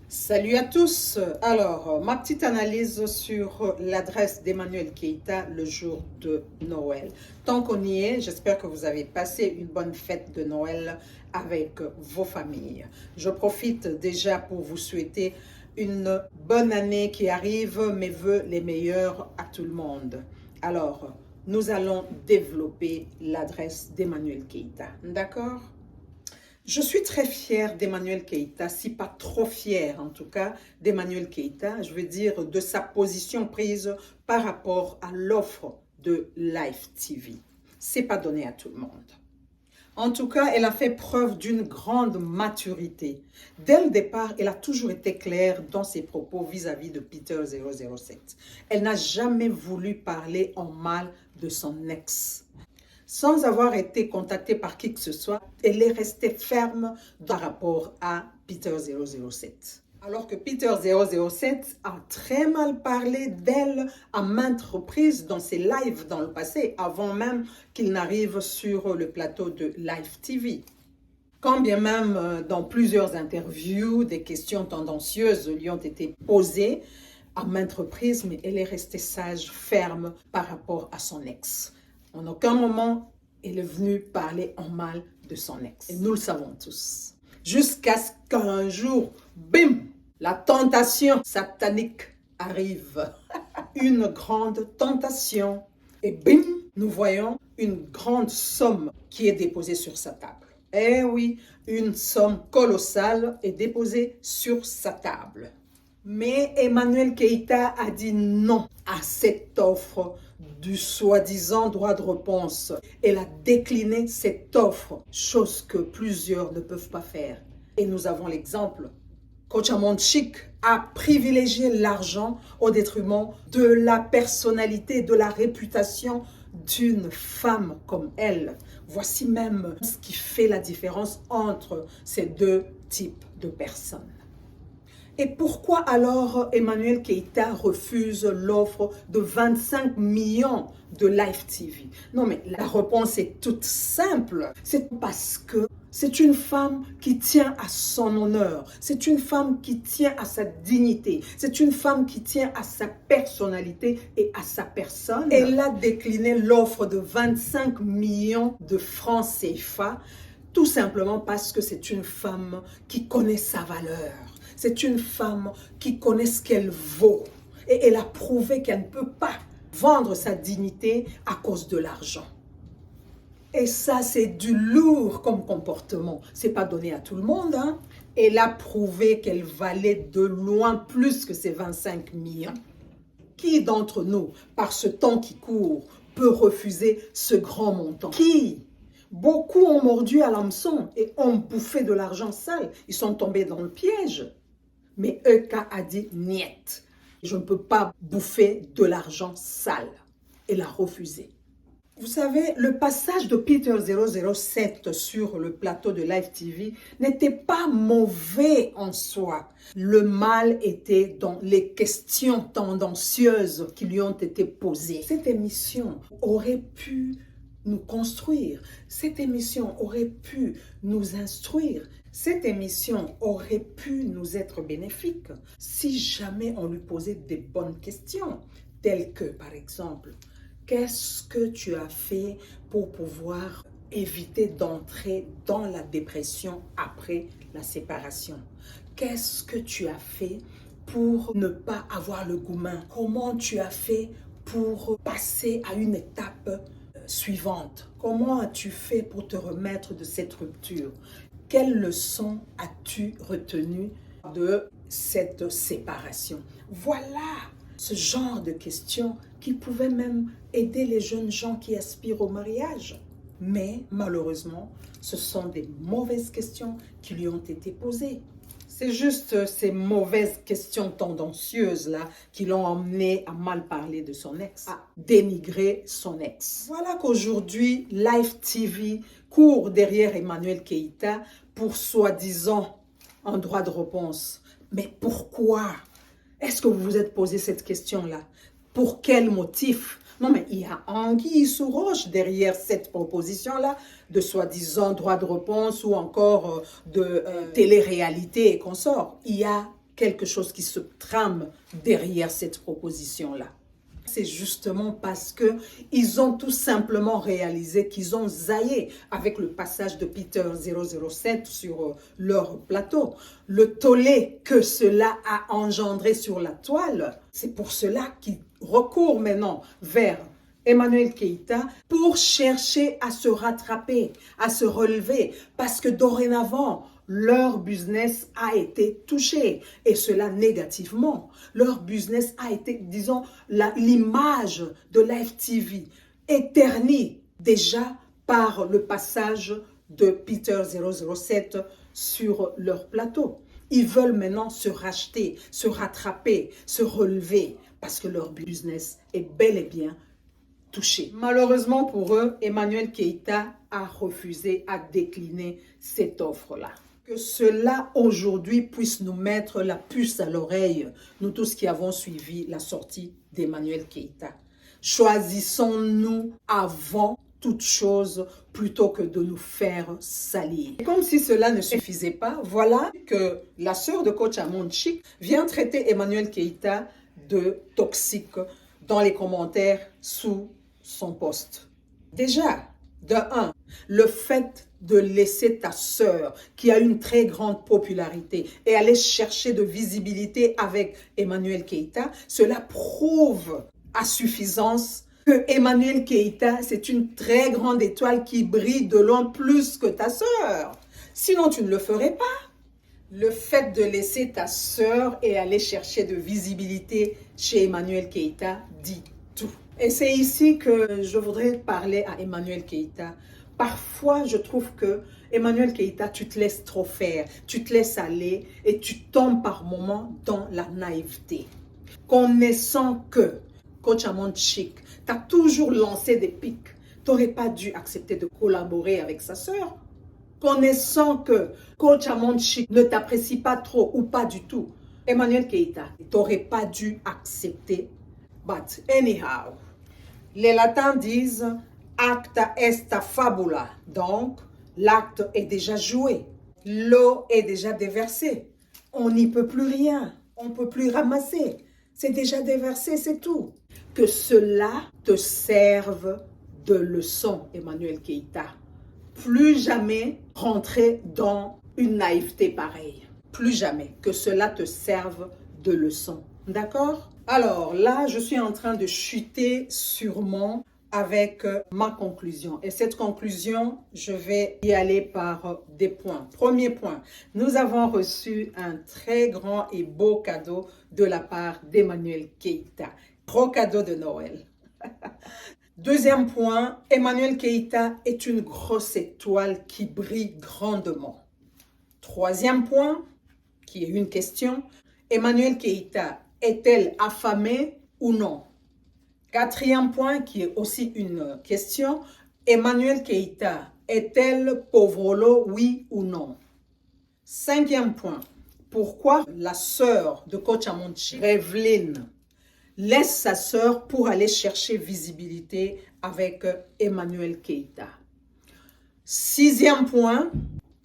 Salut à tous. Alors, ma petite analyse sur l'adresse d'Emmanuel Keïta le jour de Noël. Tant qu'on y est, j'espère que vous avez passé une bonne fête de Noël avec vos familles. Je profite déjà pour vous souhaiter une bonne année qui arrive, mes voeux les meilleurs à tout le monde. Alors, nous allons développer l'adresse d'Emmanuel Keïta, d'accord? Je suis très fière d'Emmanuel Keïta, si pas trop fière en tout cas d'Emmanuel Keïta, je veux dire de sa position prise par rapport à l'offre de Live TV. C'est pas donné à tout le monde. En tout cas, elle a fait preuve d'une grande maturité. Dès le départ, elle a toujours été claire dans ses propos vis-à-vis de Peter 007. Elle n'a jamais voulu parler en mal de son ex. Sans avoir été contactée par qui que ce soit, elle est restée ferme par rapport à Peter 007. Alors que Peter 007 a très mal parlé d'elle à maintes reprises dans ses lives dans le passé, avant même qu'il n'arrive sur le plateau de Live TV. Quand bien même dans plusieurs interviews, des questions tendancieuses lui ont été posées à maintes reprises, mais elle est restée sage, ferme par rapport à son ex. En aucun moment, elle est venue parler en mal de son ex. Et nous le savons tous. Jusqu'à ce qu'un jour, bim, la tentation satanique arrive. Une grande tentation. Et bim, nous voyons une grande somme qui est déposée sur sa table. Eh oui, une somme colossale est déposée sur sa table. Mais Emmanuel Keïta a dit non à cette offre du soi-disant droit de réponse. Elle a décliné cette offre, chose que plusieurs ne peuvent pas faire. Et nous avons l'exemple. Coach Chic a privilégié l'argent au détriment de la personnalité, de la réputation d'une femme comme elle. Voici même ce qui fait la différence entre ces deux types de personnes. Et pourquoi alors Emmanuel Keïta refuse l'offre de 25 millions de Live TV? Non, mais la réponse est toute simple. C'est parce que c'est une femme qui tient à son honneur. C'est une femme qui tient à sa dignité. C'est une femme qui tient à sa personnalité et à sa personne. Elle a décliné l'offre de 25 millions de francs CFA tout simplement parce que c'est une femme qui connaît sa valeur. C'est une femme qui connaît ce qu'elle vaut. Et elle a prouvé qu'elle ne peut pas vendre sa dignité à cause de l'argent. Et ça, c'est du lourd comme comportement. C'est pas donné à tout le monde, hein? Elle a prouvé qu'elle valait de loin plus que ces 25 millions. Qui d'entre nous, par ce temps qui court, peut refuser ce grand montant? Qui? Beaucoup ont mordu à l'hameçon et ont bouffé de l'argent sale. Ils sont tombés dans le piège. Mais Eka a dit niet. Je ne peux pas bouffer de l'argent sale. Elle a refusé. Vous savez, le passage de Peter 007 sur le plateau de Live TV n'était pas mauvais en soi. Le mal était dans les questions tendancieuses qui lui ont été posées. Cette émission aurait pu nous construire. Cette émission aurait pu nous instruire. Cette émission aurait pu nous être bénéfique si jamais on lui posait des bonnes questions, telles que, par exemple, qu'est-ce que tu as fait pour pouvoir éviter d'entrer dans la dépression après la séparation? Qu'est-ce que tu as fait pour ne pas avoir le gourmand? Comment tu as fait pour passer à une étape suivante? Comment as-tu fait pour te remettre de cette rupture? Quelles leçons as-tu retenues de cette séparation? Voilà ce genre de questions qui pouvaient même aider les jeunes gens qui aspirent au mariage. Mais malheureusement, ce sont des mauvaises questions qui lui ont été posées. C'est juste ces mauvaises questions tendancieuses-là qui l'ont emmené à mal parler de son ex, à dénigrer son ex. Voilà qu'aujourd'hui, Live TV court derrière Emmanuel Keïta pour soi-disant un droit de réponse. Mais pourquoi? Est-ce que vous vous êtes posé cette question-là? Pour quel motif? Non, mais il y a anguille sous roche derrière cette proposition-là de soi-disant droit de réponse ou encore de télé-réalité et consorts. Il y a quelque chose qui se trame derrière cette proposition-là. C'est justement parce qu'ils ont tout simplement réalisé qu'ils ont zaillé avec le passage de Peter 007 sur leur plateau. Le tollé que cela a engendré sur la toile, c'est pour cela qu'ils recourent maintenant vers Emmanuel Keïta pour chercher à se rattraper, à se relever, parce que dorénavant, leur business a été touché, et cela négativement. Leur business a été, disons, l'image de Live TV éternie déjà par le passage de Peter 007 sur leur plateau. Ils veulent maintenant se racheter, se rattraper, se relever, parce que leur business est bel et bien touché. Malheureusement pour eux, Emmanuel Keïta a refusé, a décliné cette offre-là. Que cela aujourd'hui puisse nous mettre la puce à l'oreille, nous tous qui avons suivi la sortie d'Emmanuel Keïta. Choisissons-nous avant toute chose plutôt que de nous faire salir. Et comme si cela ne suffisait pas, voilà que la sœur de coach Amon Chic vient traiter Emmanuel Keïta de toxique dans les commentaires sous son post. Déjà, de un, le fait de laisser ta sœur, qui a une très grande popularité, et aller chercher de visibilité avec Emmanuel Keïta, cela prouve à suffisance que Emmanuel Keïta, c'est une très grande étoile qui brille de loin plus que ta sœur. Sinon, tu ne le ferais pas. Le fait de laisser ta sœur et aller chercher de visibilité chez Emmanuel Keïta dit tout. Et c'est ici que je voudrais parler à Emmanuel Keïta. Parfois, je trouve que Emmanuel Keïta, tu te laisses trop faire, tu te laisses aller et tu tombes par moments dans la naïveté. Connaissant que coach Amon Chic t'a toujours lancé des pics, tu n'aurais pas dû accepter de collaborer avec sa sœur. Connaissant que coach Amon Chic ne t'apprécie pas trop ou pas du tout, Emmanuel Keïta, tu n'aurais pas dû accepter. But anyhow, les latins disent acta est fabula. Donc, l'acte est déjà joué. L'eau est déjà déversée. On n'y peut plus rien. On ne peut plus ramasser. C'est déjà déversé, c'est tout. Que cela te serve de leçon, Emmanuel Keïta. Plus jamais rentrer dans une naïveté pareille. Plus jamais. Que cela te serve de leçon. D'accord? Alors là, je suis en train de chuter sûrement avec ma conclusion. Et cette conclusion, je vais y aller par des points. Premier point, nous avons reçu un très grand et beau cadeau de la part d'Emmanuel Keïta. Gros cadeau de Noël. Deuxième point, Emmanuel Keïta est une grosse étoile qui brille grandement. Troisième point, qui est une question, Emmanuel Keïta est-elle affamée ou non? Quatrième point, qui est aussi une question, Emmanuel Keïta est-elle pauvrolo, oui ou non? Cinquième point, pourquoi la sœur de coach Amon Chic, Revelyne, laisse sa sœur pour aller chercher visibilité avec Emmanuel Keïta? Sixième point,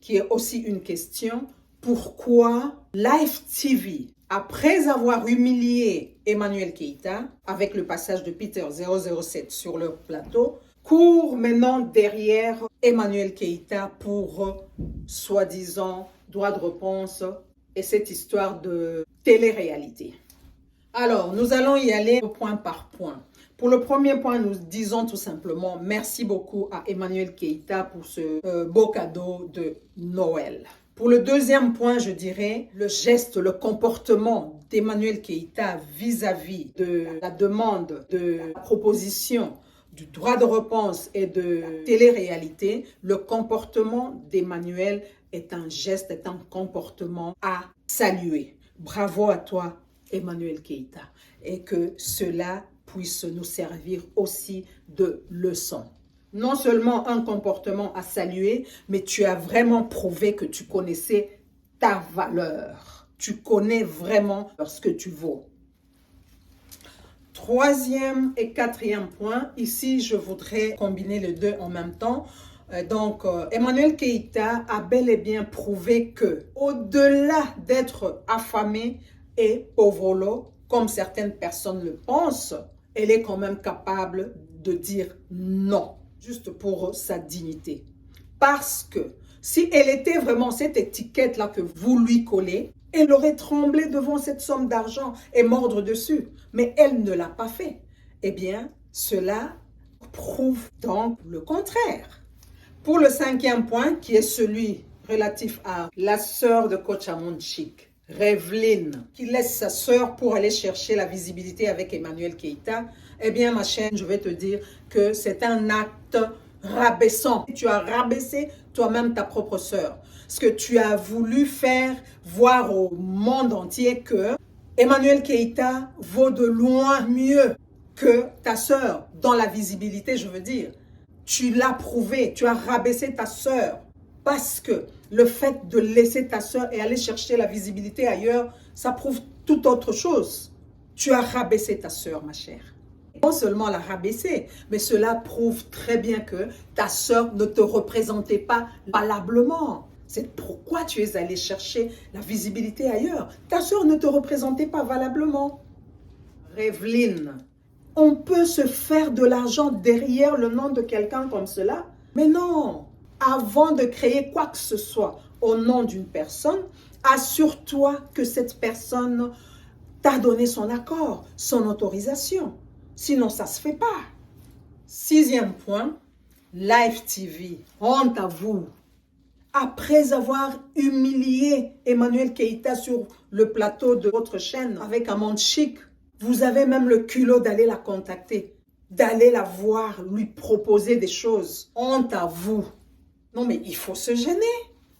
qui est aussi une question, pourquoi Live TV, après avoir humilié Emmanuel Keïta avec le passage de Peter 007 sur leur plateau, court maintenant derrière Emmanuel Keïta pour soi-disant droit de réponse et cette histoire de télé-réalité. Alors, nous allons y aller point par point. Pour le premier point, nous disons tout simplement merci beaucoup à Emmanuel Keïta pour ce beau cadeau de Noël. Pour le deuxième point, je dirais le geste, le comportement d'Emmanuel Keïta vis-à-vis de la demande de la proposition du droit de réponse et de télé-réalité. Le comportement d'Emmanuel est un geste, est un comportement à saluer. Bravo à toi, Emmanuel Keïta, et que cela puisse nous servir aussi de leçon. Non seulement un comportement à saluer, mais tu as vraiment prouvé que tu connaissais ta valeur. Tu connais vraiment ce que tu vaux. Troisième et quatrième point, ici je voudrais combiner les deux en même temps. Emmanuel Keïta a bel et bien prouvé que, au-delà d'être affamée et pauvre, comme certaines personnes le pensent, elle est quand même capable de dire non, juste pour sa dignité. Parce que si elle était vraiment cette étiquette-là que vous lui collez, elle aurait tremblé devant cette somme d'argent et mordre dessus. Mais elle ne l'a pas fait. Eh bien, cela prouve donc le contraire. Pour le 5e point, qui est celui relatif à la sœur de Coach Amonde Chic, Revelyne, qui laisse sa sœur pour aller chercher la visibilité avec Emmanuel Keïta, eh bien, ma chaîne, je vais te dire que c'est un acte rabaissant. Tu as rabaissé toi-même ta propre sœur. Ce que tu as voulu faire voir au monde entier que Emmanuel Keïta vaut de loin mieux que ta sœur, dans la visibilité, je veux dire. Tu l'as prouvé, tu as rabaissé ta sœur. Parce que le fait de laisser ta sœur et aller chercher la visibilité ailleurs, ça prouve toute autre chose. Tu as rabaissé ta sœur, ma chère. Non seulement la rabaisser, mais cela prouve très bien que ta sœur ne te représentait pas valablement. C'est pourquoi tu es allé chercher la visibilité ailleurs. Ta sœur ne te représentait pas valablement. Revelyne, on peut se faire de l'argent derrière le nom de quelqu'un comme cela, mais non. Avant de créer quoi que ce soit au nom d'une personne, assure-toi que cette personne t'a donné son accord, son autorisation. Sinon, ça ne se fait pas. 6e point, Live TV. Honte à vous. Après avoir humilié Emmanuel Keïta sur le plateau de votre chaîne avec Amonde Chic, vous avez même le culot d'aller la contacter, d'aller la voir, lui proposer des choses. Honte à vous. Non, mais il faut se gêner.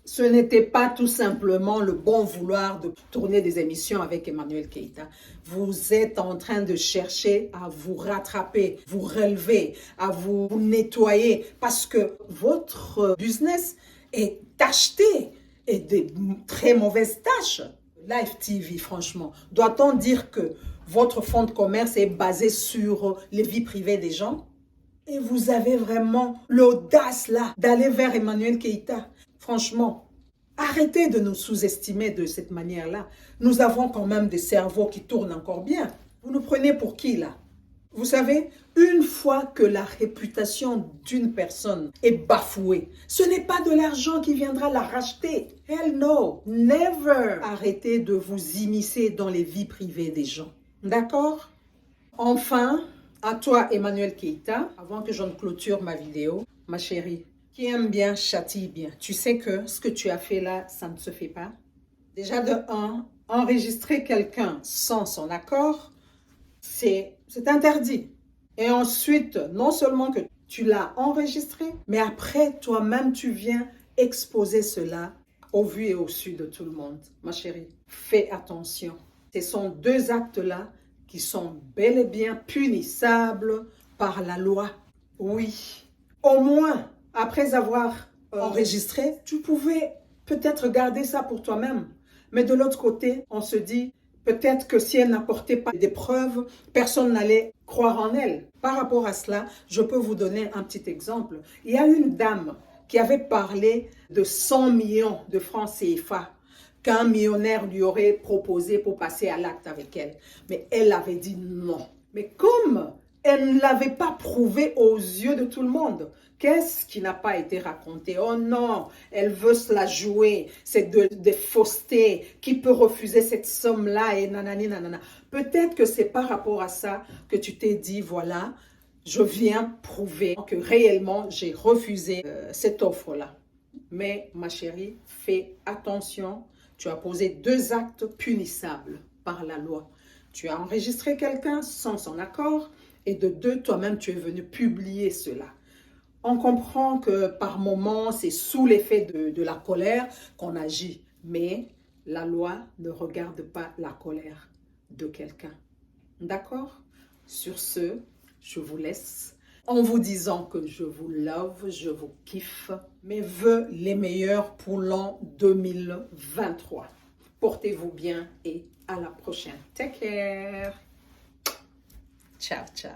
Ce n'était pas tout simplement le bon vouloir de tourner des émissions avec Emmanuel Keïta. Vous êtes en train de chercher à vous rattraper, vous relever, à vous nettoyer parce que votre business est tacheté et des très mauvaises tâches. Live TV, franchement, doit-on dire que votre fonds de commerce est basé sur les vies privées des gens? Et vous avez vraiment l'audace là d'aller vers Emmanuel Keïta. Franchement, arrêtez de nous sous-estimer de cette manière-là. Nous avons quand même des cerveaux qui tournent encore bien. Vous nous prenez pour qui là? Vous savez, une fois que la réputation d'une personne est bafouée, ce n'est pas de l'argent qui viendra la racheter. Hell no, never. Arrêtez de vous immiscer dans les vies privées des gens. D'accord? Enfin, à toi Emmanuel Keïta, avant que je ne clôture ma vidéo, ma chérie, qui aime bien, châtie bien. Tu sais que ce que tu as fait là, ça ne se fait pas. Déjà de 1, enregistrer quelqu'un sans son accord, c'est interdit. Et ensuite, non seulement que tu l'as enregistré, mais après, toi-même, tu viens exposer cela au vu et au su de tout le monde. Ma chérie, fais attention. Ce sont 2 actes-là qui sont bel et bien punissables par la loi. Oui, au moins, après avoir enregistré, tu pouvais peut-être garder ça pour toi-même. Mais de l'autre côté, on se dit, peut-être que si elle n'apportait pas des preuves, personne n'allait croire en elle. Par rapport à cela, je peux vous donner un petit exemple. Il y a une dame qui avait parlé de 100 millions de francs CFA qu'un millionnaire lui aurait proposé pour passer à l'acte avec elle. Mais elle avait dit non. Mais comme elle ne l'avait pas prouvé aux yeux de tout le monde, qu'est-ce qui n'a pas été raconté? Oh non, elle veut se la jouer. C'est des faussetés. Qui peut refuser cette somme-là et nanani nanana. Peut-être que c'est par rapport à ça que tu t'es dit, voilà, je viens prouver que réellement j'ai refusé cette offre-là. Mais ma chérie, fais attention. Tu as posé 2 actes punissables par la loi. Tu as enregistré quelqu'un sans son accord et de 2, toi-même, tu es venu publier cela. On comprend que par moments, c'est sous l'effet de la colère qu'on agit. Mais la loi ne regarde pas la colère de quelqu'un. D'accord? Sur ce, je vous laisse en vous disant que je vous love, je vous kiffe. Mes vœux les meilleurs pour l'an 2023. Portez-vous bien et à la prochaine. Take care. Ciao, ciao.